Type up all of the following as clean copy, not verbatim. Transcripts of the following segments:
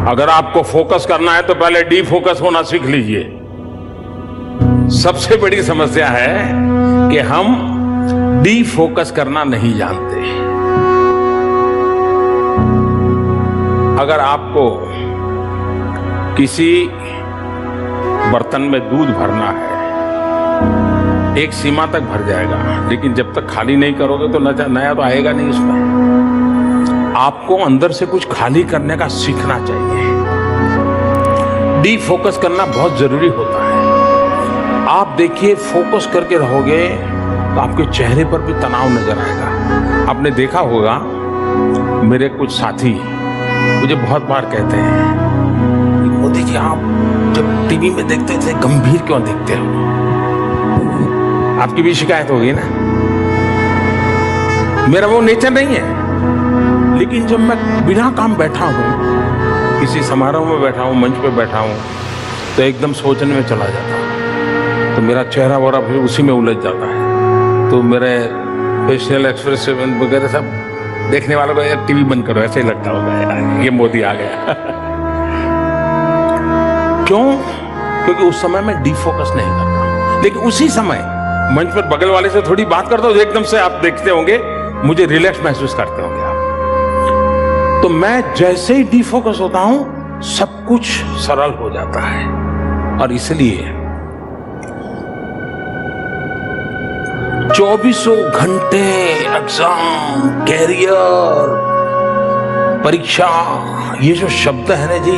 अगर आपको फोकस करना है तो पहले डी फोकस होना सीख लीजिए। सबसे बड़ी समस्या है कि हम डी फोकस करना नहीं जानते। अगर आपको किसी बर्तन में दूध भरना है, एक सीमा तक भर जाएगा, लेकिन जब तक खाली नहीं करोगे तो नया तो आएगा नहीं उसमें। आपको अंदर से कुछ खाली करने का सीखना चाहिए। डी फोकस करना बहुत जरूरी होता है। आप देखिए, फोकस करके रहोगे तो आपके चेहरे पर भी तनाव नजर आएगा। आपने देखा होगा, मेरे कुछ साथी मुझे बहुत बार कहते हैं, मोदी जी आप जब टीवी में देखते थे गंभीर क्यों देखते हो? आपकी भी शिकायत होगी ना। मेरा वो नेचर नहीं है, लेकिन जब मैं बिना काम बैठा हूं, किसी समारोह में बैठा हूं, मंच पे बैठा हूं, तो एकदम सोचने में चला जाता हूं, तो मेरा चेहरा वगैरह फिर उसी में उलझ जाता है। तो मेरे फेशियल एक्सप्रेशन वगैरह सब देखने वालों को यार टीवी बंद करो, ऐसे ही लगता होगा यार ये मोदी आ गया। क्यों? क्योंकि उस समय मैं डी फोकस नहीं करता। लेकिन उसी समय मंच पर बगल वाले से थोड़ी बात करता हूं, एकदम से आप देखते होंगे मुझे रिलैक्स महसूस करते होंगे आप। तो मैं जैसे ही डी फोकस होता हूं, सब कुछ सरल हो जाता है। और इसलिए 24 घंटे एग्जाम, कैरियर, परीक्षा, ये जो शब्द है ना जी,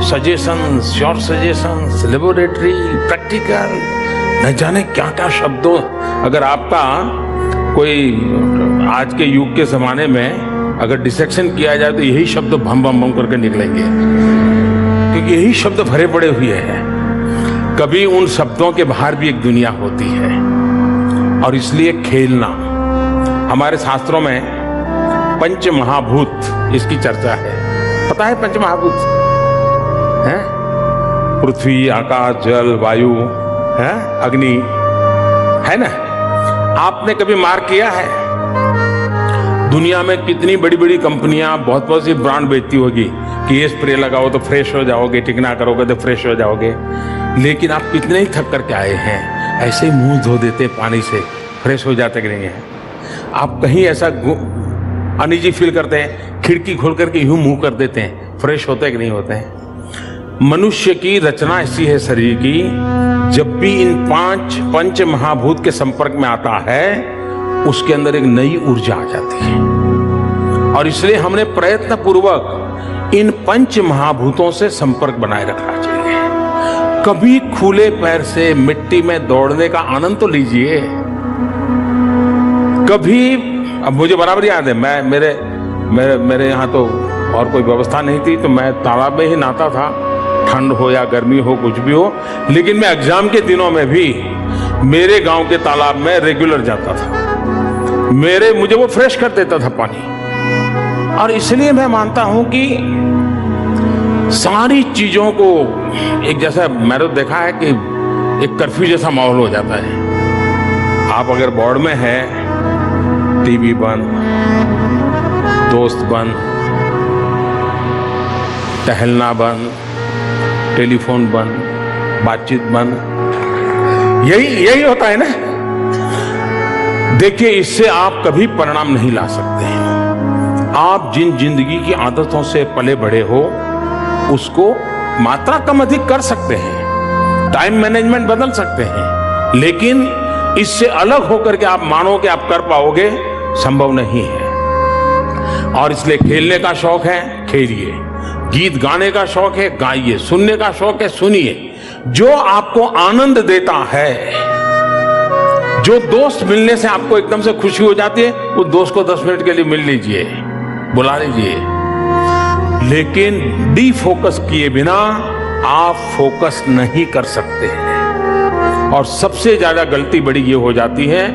suggestions, short suggestions, laboratory, practical, न जाने क्या क्या शब्दों। अगर आपका कोई आज के युग के जमाने में अगर डिसेक्शन किया जाए तो यही शब्द भम भम भम करके निकलेंगे, क्योंकि यही शब्द भरे पड़े हुए हैं। कभी उन शब्दों के बाहर भी एक दुनिया होती है। और इसलिए खेलना, हमारे शास्त्रों में पंच महाभूत इसकी चर्चा है। पता है पंच महाभूत है? पृथ्वी, आकाश, जल, वायु, है अग्नि, है ना? आपने कभी मार्क किया है दुनिया में कितनी बड़ी बड़ी कंपनियां बहुत सी ब्रांड बेचती होगी कि ये स्प्रे लगाओ तो फ्रेश हो जाओगे, टिकना करोगे तो फ्रेश हो जाओगे। लेकिन आप कितने ही थक करके आए हैं, ऐसे ही मुंह धो देते पानी से, फ्रेश हो जाते कि नहीं है? आप कहीं ऐसा अनईजी फील करते हैं, खिड़की खोल करके यूं मुंह कर देते हैं, फ्रेश होते कि नहीं होते हैं? मनुष्य की रचना ऐसी है शरीर की, जब भी इन पंच महाभूत के संपर्क में आता है, उसके अंदर एक नई ऊर्जा आ जाती है। और इसलिए हमने प्रयत्न पूर्वक इन पंच महाभूतों से संपर्क बनाए रखना चाहिए। कभी खुले पैर से मिट्टी में दौड़ने का आनंद तो लीजिए। कभी, अब मुझे बराबर याद है, मैं मेरे यहाँ तो और कोई व्यवस्था नहीं थी, तो मैं तालाब में ही नहाता था, ठंड हो या गर्मी हो, कुछ भी हो। लेकिन मैं एग्जाम के दिनों में भी मेरे गांव के तालाब में रेगुलर जाता था। मुझे वो फ्रेश कर देता था पानी। और इसलिए मैं मानता हूं कि सारी चीजों को एक जैसा, मैंने देखा है कि एक कर्फ्यू जैसा माहौल हो जाता है। आप अगर बोर्ड में है, टीवी बंद, दोस्त बंद, टहलना बंद, टेलीफोन बंद, बातचीत बंद, यही होता है ना। देखिए, इससे आप कभी परिणाम नहीं ला सकते हैं। आप जिन जिंदगी की आदतों से पले बढ़े हो, उसको मात्रा कम अधिक कर सकते हैं, टाइम मैनेजमेंट बदल सकते हैं, लेकिन इससे अलग होकर के आप मानो कि आप कर पाओगे, संभव नहीं है। और इसलिए खेलने का शौक है, खेलिए। गीत गाने का शौक है, गाइए। सुनने का शौक है, सुनिए। जो आपको आनंद देता है, जो दोस्त मिलने से आपको एकदम से खुशी हो जाती है, उस दोस्त को 10 मिनट के लिए मिल लीजिए, बुला लीजिए। लेकिन डी फोकस किए बिना आप फोकस नहीं कर सकते हैं। और सबसे ज्यादा गलती बड़ी ये हो जाती है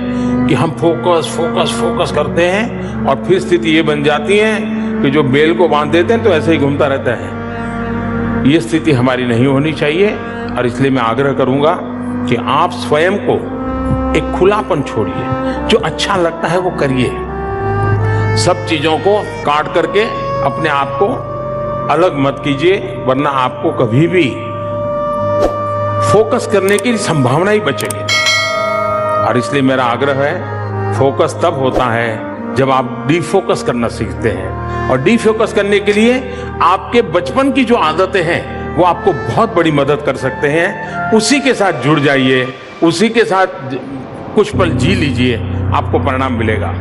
कि हम फोकस करते हैं, और फिर स्थिति ये बन जाती है कि जो बेल को बांध देते हैं तो ऐसे ही घूमता रहता है। ये स्थिति हमारी नहीं होनी चाहिए। और इसलिए मैं आग्रह करूंगा कि आप स्वयं को एक खुलापन छोड़िए, जो अच्छा लगता है वो करिए। सब चीजों को काट करके अपने आप को अलग मत कीजिए, वरना आपको कभी भी फोकस करने की संभावना ही बचेगी। और इसलिए मेरा आग्रह है, फोकस तब होता है जब आप डिफोकस करना सीखते हैं। और डिफोकस करने के लिए आपके बचपन की जो आदतें हैं वो आपको बहुत बड़ी मदद कर सकते हैं। उसी के साथ जुड़ जाइए, उसी के साथ कुछ पल जी लीजिए, आपको परिणाम मिलेगा।